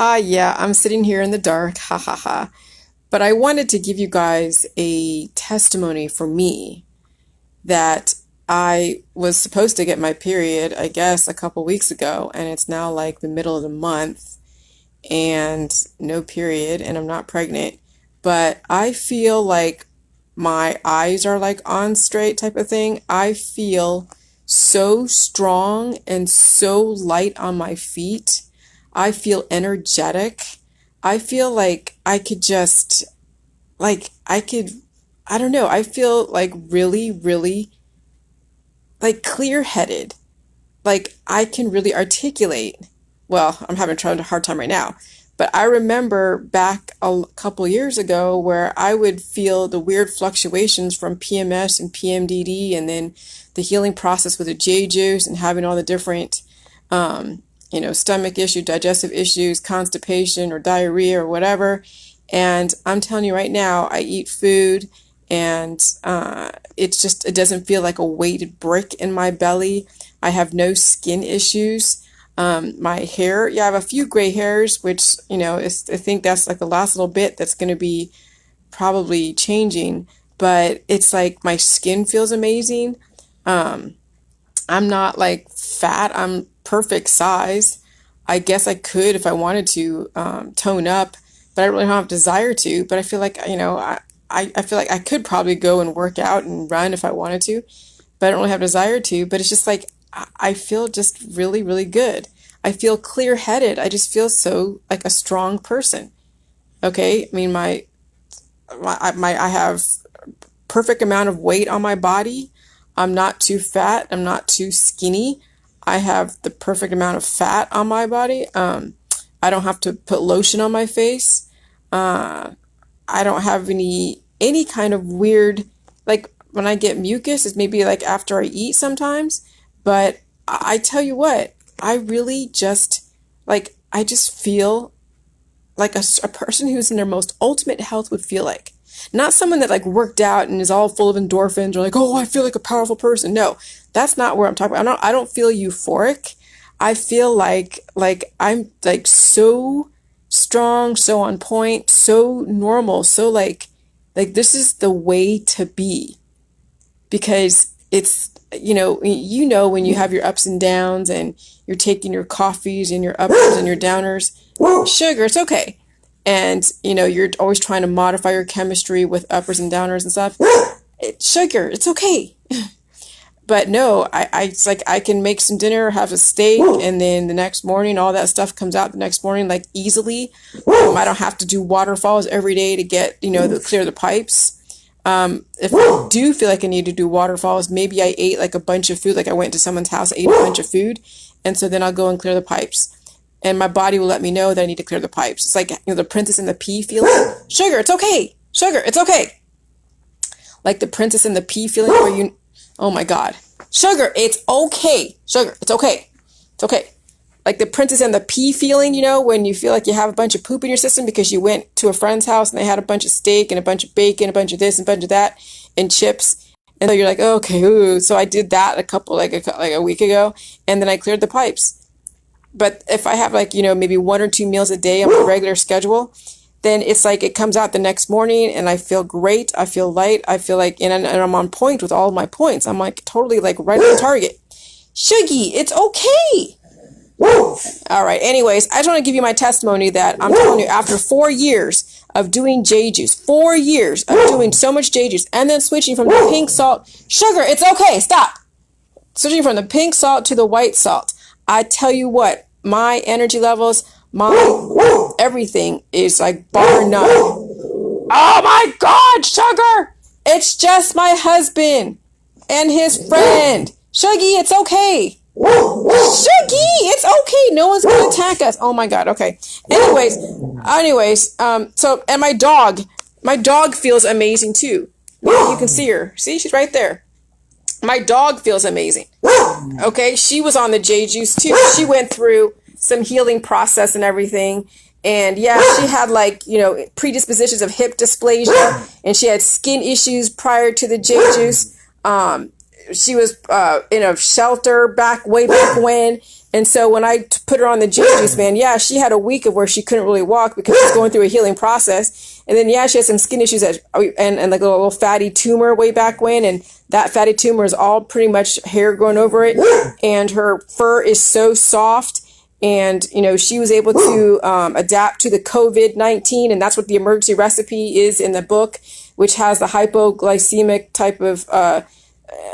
Hi, yeah, I'm sitting here in the dark, ha ha ha. But I wanted to give you guys a testimony for me that I was supposed to get my period, I guess, a couple weeks ago, and it's now like the middle of the month and no period, and I'm not pregnant. But I feel like my eyes are like on straight type of thing. I feel so strong and so light on my feet. I feel energetic. I feel like I could just, like, I could, I don't know, I feel like really, really, like clear-headed. Like I can really articulate. Well, I'm having a hard time right now. But I remember back a couple years ago where I would feel the weird fluctuations from PMS and PMDD and then the healing process with the jillyjuice and having all the different stomach issue, digestive issues, constipation or diarrhea or whatever. And I'm telling you right now, I eat food and it doesn't feel like a weighted brick in my belly. I have no skin issues. My hair, yeah, I have a few gray hairs, which, I think that's like the last little bit that's going to be probably changing. But it's like my skin feels amazing. Um, I'm not like fat. I'm perfect size. I guess I could, if I wanted to, tone up, but I really don't have desire to. But I feel like, I feel like I could probably go and work out and run if I wanted to, but I don't really have desire to. But it's just like, I feel just really, really good. I feel clear-headed. I just feel so like a strong person. Okay. I mean, I have perfect amount of weight on my body. I'm not too fat. I'm not too skinny. I have the perfect amount of fat on my body. I don't have to put lotion on my face. Uh, I don't have any kind of weird, like when I get mucus, it's maybe like after I eat sometimes. But I tell you what, I really just I just feel like a person who's in their most ultimate health would feel like. Not someone that like worked out and is all full of endorphins or like, oh, I feel like a powerful person. No, that's not where I'm talking about. I don't feel euphoric. I feel like I'm like so strong, so on point, so normal, so like this is the way to be because it's when you have your ups and downs and you're taking your coffees and your uppers and your downers, sugar, it's okay. And you're always trying to modify your chemistry with uppers and downers and stuff. Sugar, it's okay. But no, it's like I can make some dinner, have a steak, and then the next morning, all that stuff comes out the next morning like easily. I don't have to do waterfalls every day to get, to clear the pipes. If I do feel like I need to do waterfalls, maybe I ate like a bunch of food, like I went to someone's house, ate a bunch of food, and so then I'll go and clear the pipes. And my body will let me know that I need to clear the pipes. It's like, the princess and the pea feeling. Sugar, it's okay. Sugar, it's okay. Like the princess and the pea feeling where oh my God. Sugar, it's okay. Sugar, it's okay. It's okay. Like the princess and the pea feeling, when you feel like you have a bunch of poop in your system because you went to a friend's house and they had a bunch of steak and a bunch of bacon, a bunch of this and a bunch of that and chips. And so you're like, oh, okay, ooh. So I did that a week ago and then I cleared the pipes. But if I have maybe one or two meals a day on a regular schedule, then it's like it comes out the next morning and I feel great. I feel light. I feel like, and I'm on point with all of my points. I'm like totally like right on target. Shuggy, it's okay. All right. Anyways, I just want to give you my testimony that I'm telling you after 4 years of doing jillyjuice, 4 years of doing so much jillyjuice and then switching from the pink salt, sugar, it's okay. Stop. Switching from the pink salt to the white salt. I tell you what, my energy levels, my everything is like bar none. Oh my God, sugar! It's just my husband and his friend. Shuggy, it's okay. Shuggy, it's okay. No one's gonna attack us. Oh my God. Okay. Anyways. So and my dog feels amazing too. You can see her. See, she's right there. My dog feels amazing. Okay, she was on the jillyjuice too. She went through some healing process and everything. And yeah, she had predispositions of hip dysplasia and she had skin issues prior to the jillyjuice. She was in a shelter way back when, And so when I put her on the jillyjuice, man, yeah, she had a week of where she couldn't really walk because she's going through a healing process. And then, yeah, she had some skin issues and like a little fatty tumor way back when. And that fatty tumor is all pretty much hair growing over it. And her fur is so soft. And, you know, she was able to adapt to the COVID-19. And that's what the emergency recipe is in the book, which has the hypoglycemic type of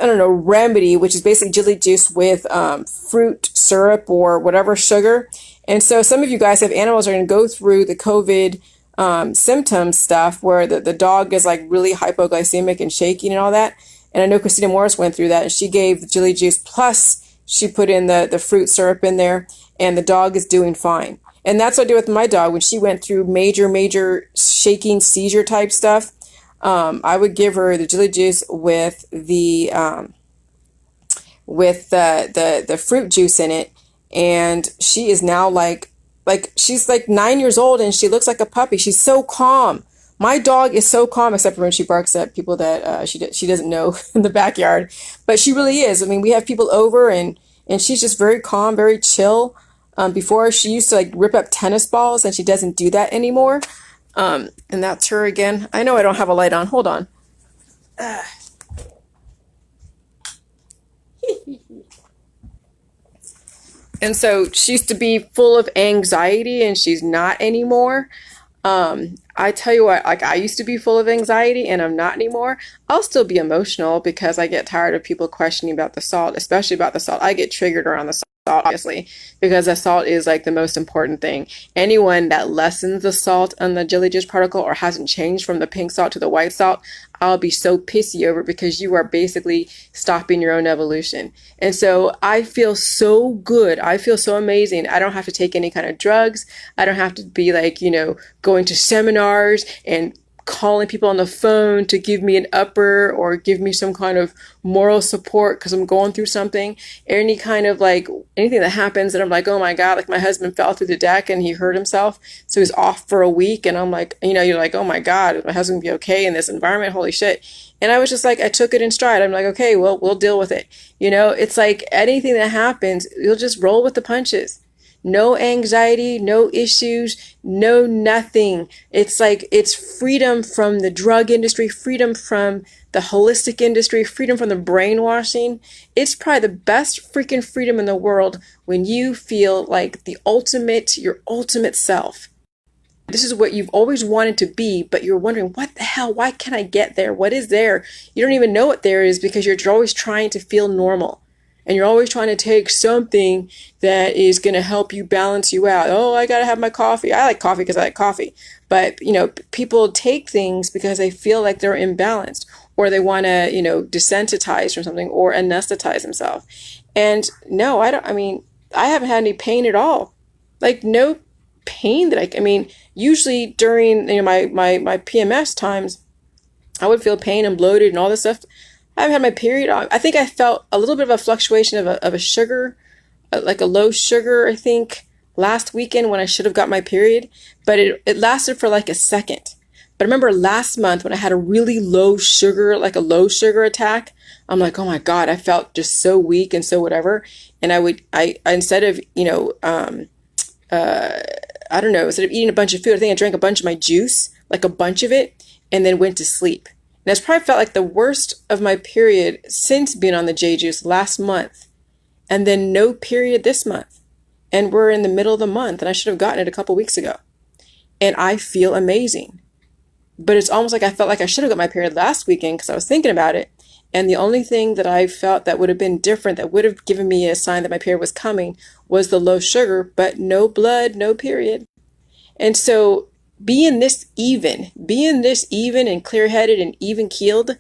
I don't know, remedy, which is basically jillyjuice with fruit syrup or whatever sugar. And so some of you guys have animals are going to go through the COVID symptoms stuff where the dog is like really hypoglycemic and shaking and all that. And I know Christina Morris went through that, and she gave the jillyjuice plus she put in the fruit syrup in there, and the dog is doing fine. And that's what I did with my dog when she went through major shaking seizure type stuff. I would give her the jillyjuice with the fruit juice in it, and she is now like she's like 9 years old and she looks like a puppy. She's so calm. My dog is so calm, except for when she barks at people that she doesn't know in the backyard. But she really is. I mean, we have people over and she's just very calm, very chill. Before she used to like rip up tennis balls, and she doesn't do that anymore. And that's her again. I know I don't have a light on. Hold on. And so she used to be full of anxiety, and she's not anymore. I tell you what, like I used to be full of anxiety and I'm not anymore. I'll still be emotional because I get tired of people questioning about the salt, especially about the salt. I get triggered around the salt, obviously, because the salt is like the most important thing. Anyone that lessens the salt on the jillyjuice particle or hasn't changed from the pink salt to the white salt, I'll be so pissy over, because you are basically stopping your own evolution. And so I feel so good. I feel so amazing. I don't have to take any kind of drugs. I don't have to be like, you know, going to seminars and calling people on the phone to give me an upper or give me some kind of moral support because I'm going through something. Any kind of like anything that happens that I'm like, oh my God, like my husband fell through the deck and he hurt himself, so he's off for a week. And I'm like, you know, you're like, oh my God, my husband be okay in this environment? Holy shit. And I was just like, I took it in stride. I'm like, okay, well, we'll deal with it. You know, it's like anything that happens, you'll just roll with the punches. No anxiety, no issues, no nothing. It's like, it's freedom from the drug industry, freedom from the holistic industry, freedom from the brainwashing. It's probably the best freaking freedom in the world when you feel like the ultimate, your ultimate self. This is what you've always wanted to be, but you're wondering, what the hell? Why can't I get there? What is there? You don't even know what there is because you're always trying to feel normal. And you're always trying to take something that is going to help you balance you out. Oh, I got to have my coffee. I like coffee because I like coffee. But, you know, people take things because they feel like they're imbalanced, or they want to, you know, desensitize from something or anesthetize themselves. And no, I mean, I haven't had any pain at all. Like no pain that I mean, usually during, you know, my PMS times, I would feel pain and bloated and all this stuff. I haven't had my period. I think I felt a little bit of a fluctuation of a sugar, like a low sugar, I think, last weekend when I should have got my period. But it lasted for like a second. But I remember last month when I had a really low sugar, like a low sugar attack, I'm like, oh my God, I felt just so weak and so whatever. And I instead of, you know, I don't know, instead of eating a bunch of food, I think I drank a bunch of my juice, like a bunch of it, and then went to sleep. And it's probably felt like the worst of my period since being on the jillyjuice last month. And then no period this month. And we're in the middle of the month, and I should have gotten it a couple weeks ago. And I feel amazing. But it's almost like I felt like I should have got my period last weekend because I was thinking about it. And the only thing that I felt that would have been different, that would have given me a sign that my period was coming, was the low sugar, but no blood, no period. And so being this even and clear-headed and even-keeled,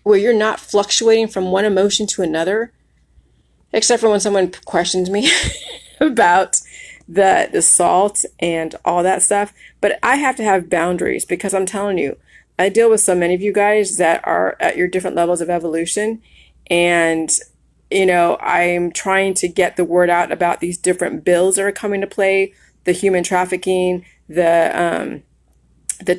where you're not fluctuating from one emotion to another, except for when someone questions me about the salt and all that stuff. But I have to have boundaries, because I'm telling you, I deal with so many of you guys that are at your different levels of evolution. And, you know, I'm trying to get the word out about these different bills that are coming to play, the human trafficking, the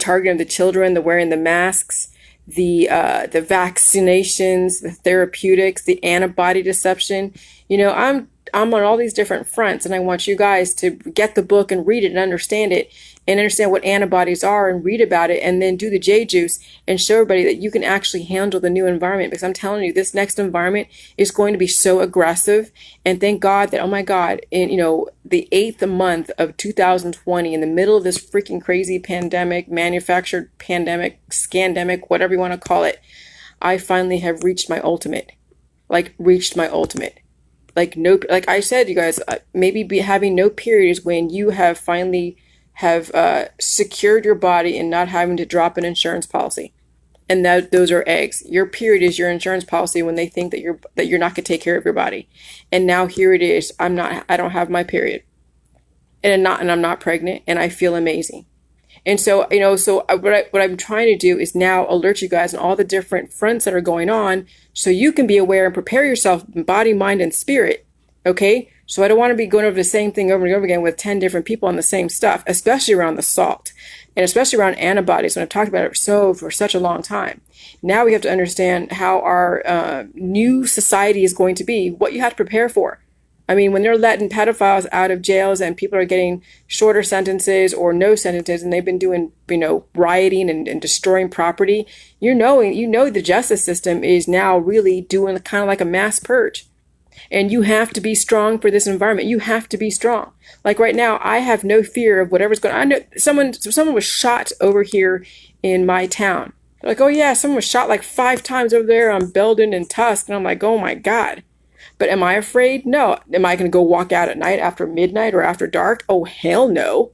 targeting of the children, the wearing the masks, the vaccinations, the therapeutics, the antibody deception. You know, I'm on all these different fronts, and I want you guys to get the book and read it and understand it, and understand what antibodies are and read about it, and then do the jillyjuice and show everybody that you can actually handle the new environment. Because I'm telling you, this next environment is going to be so aggressive. And thank God that, oh my God, in the 8th month of 2020, in the middle of this freaking crazy pandemic, manufactured pandemic, scandemic, whatever you want to call it, I finally have reached my ultimate. Like no, like I said, you guys, maybe having no period is when you have finally have secured your body and not having to drop an insurance policy. And those are eggs. Your period is your insurance policy when they think that you're not going to take care of your body. And now here it is. I don't have my period, and I'm not pregnant, and I feel amazing. And so, what I'm trying to do is now alert you guys on all the different fronts that are going on, so you can be aware and prepare yourself in body, mind, and spirit. Okay? So I don't want to be going over the same thing over and over again with 10 different people on the same stuff, especially around the salt and especially around antibodies. When I've talked about it for such a long time. Now we have to understand how our new society is going to be, what you have to prepare for. I mean, when they're letting pedophiles out of jails and people are getting shorter sentences or no sentences, and they've been doing, rioting and destroying property, the justice system is now really doing kind of like a mass purge. And you have to be strong for this environment. You have to be strong. Like right now, I have no fear of whatever's going on. I know someone was shot over here in my town. They're like, oh yeah, someone was shot like 5 times over there on Belden and Tusk. And I'm like, oh my God. But am I afraid? No. Am I going to go walk out at night after midnight or after dark? Oh, hell no.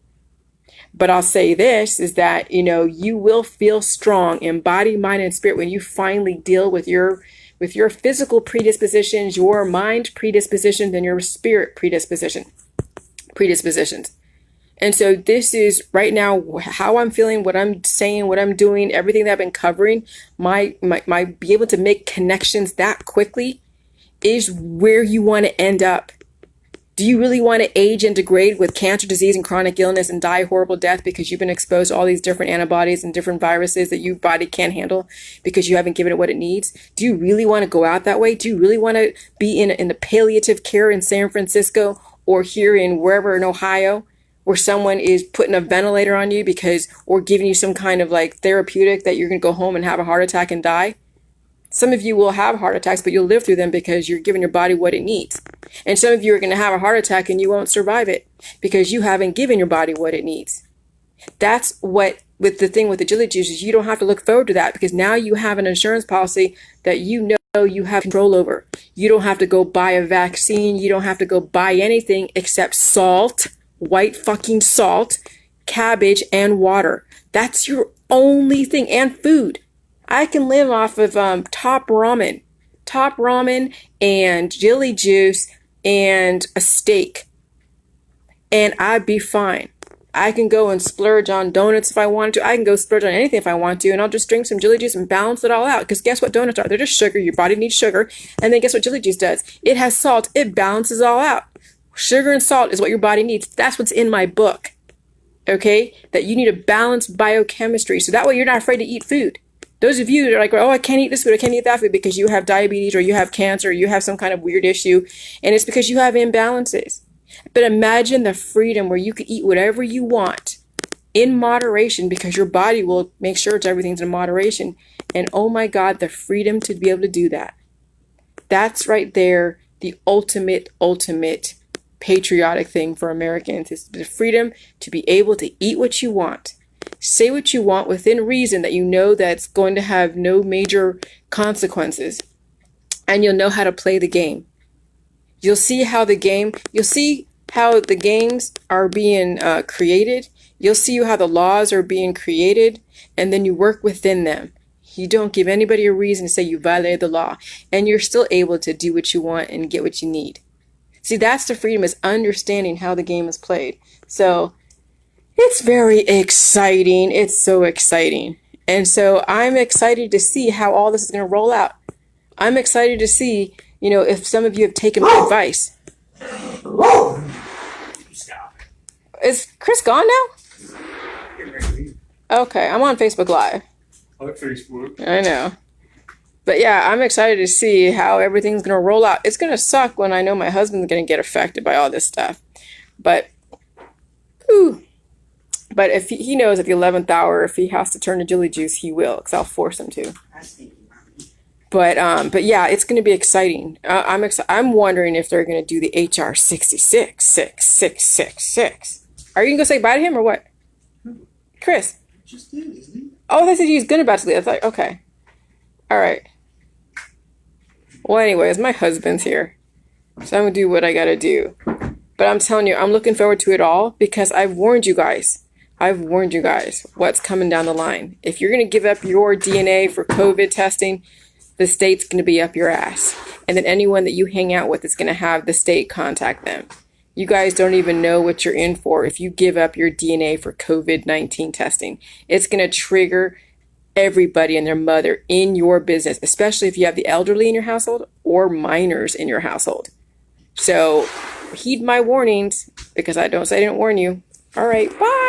But I'll say this is that, you will feel strong in body, mind, and spirit when you finally deal with your physical predispositions, your mind predispositions, and your spirit predispositions. And so this is right now how I'm feeling, what I'm saying, what I'm doing, everything that I've been covering, my be able to make connections that quickly is where you want to end up. Do you really want to age and degrade with cancer, disease, and chronic illness and die a horrible death because you've been exposed to all these different antibodies and different viruses that your body can't handle because you haven't given it what it needs? Do you really want to go out that way? Do you really want to be in the palliative care in San Francisco or here in wherever in Ohio where someone is putting a ventilator on you or giving you some kind of like therapeutic that you're going to go home and have a heart attack and die? Some of you will have heart attacks, but you'll live through them because you're giving your body what it needs. And some of you are going to have a heart attack and you won't survive it because you haven't given your body what it needs. That's what, with the thing with the jillyjuice, is you don't have to look forward to that because now you have an insurance policy that you have control over. You don't have to go buy a vaccine. You don't have to go buy anything except salt, white fucking salt, cabbage, and water. That's your only thing, and food. I can live off of top ramen and jillyjuice and a steak, and I'd be fine. I can go and splurge on donuts if I want to. I can go splurge on anything if I want to, and I'll just drink some jillyjuice and balance it all out. Because guess what donuts are? They're just sugar. Your body needs sugar. And then guess what jillyjuice does? It has salt. It balances all out. Sugar and salt is what your body needs. That's what's in my book. Okay? That you need a balanced biochemistry. So that way you're not afraid to eat food. Those of you that are like, oh, I can't eat this food, I can't eat that food because you have diabetes or you have cancer or you have some kind of weird issue, and it's because you have imbalances. But imagine the freedom where you could eat whatever you want in moderation because your body will make sure everything's in moderation. And oh my God, the freedom to be able to do that. That's right there, the ultimate patriotic thing for Americans is the freedom to be able to eat what you want. Say what you want within reason that you know that's going to have no major consequences. And you'll know how to play the game. You'll see how the games are being created. You'll see how the laws are being created. And then you work within them. You don't give anybody a reason to say you violated the law. And you're still able to do what you want and get what you need. See, that's the freedom, is understanding how the game is played. So it's very exciting. It's so exciting. And so I'm excited to see how all this is going to roll out. I'm excited to see, if some of you have taken my advice. Stop. Is Chris gone now? Okay, I'm on Facebook Live. I like Facebook. I know. But yeah, I'm excited to see how everything's going to roll out. It's going to suck when I know my husband's going to get affected by all this stuff. But, whew. But if he knows at the 11th hour, if he has to turn to jillyjuice, he will, because I'll force him to. But yeah, it's going to be exciting. I'm wondering if they're going to do the HR 666666. Are you going to go say bye to him or what? Chris? Just did, isn't he? Oh, they said he's going to about to leave. I thought, okay. All right. Well, anyways, my husband's here. So I'm going to do what I got to do. But I'm telling you, I'm looking forward to it all because I've warned you guys. I've warned you guys what's coming down the line. If you're going to give up your DNA for COVID testing, the state's going to be up your ass. And then anyone that you hang out with is going to have the state contact them. You guys don't even know what you're in for if you give up your DNA for COVID-19 testing. It's going to trigger everybody and their mother in your business, especially if you have the elderly in your household or minors in your household. So heed my warnings because I didn't warn you. All right, bye.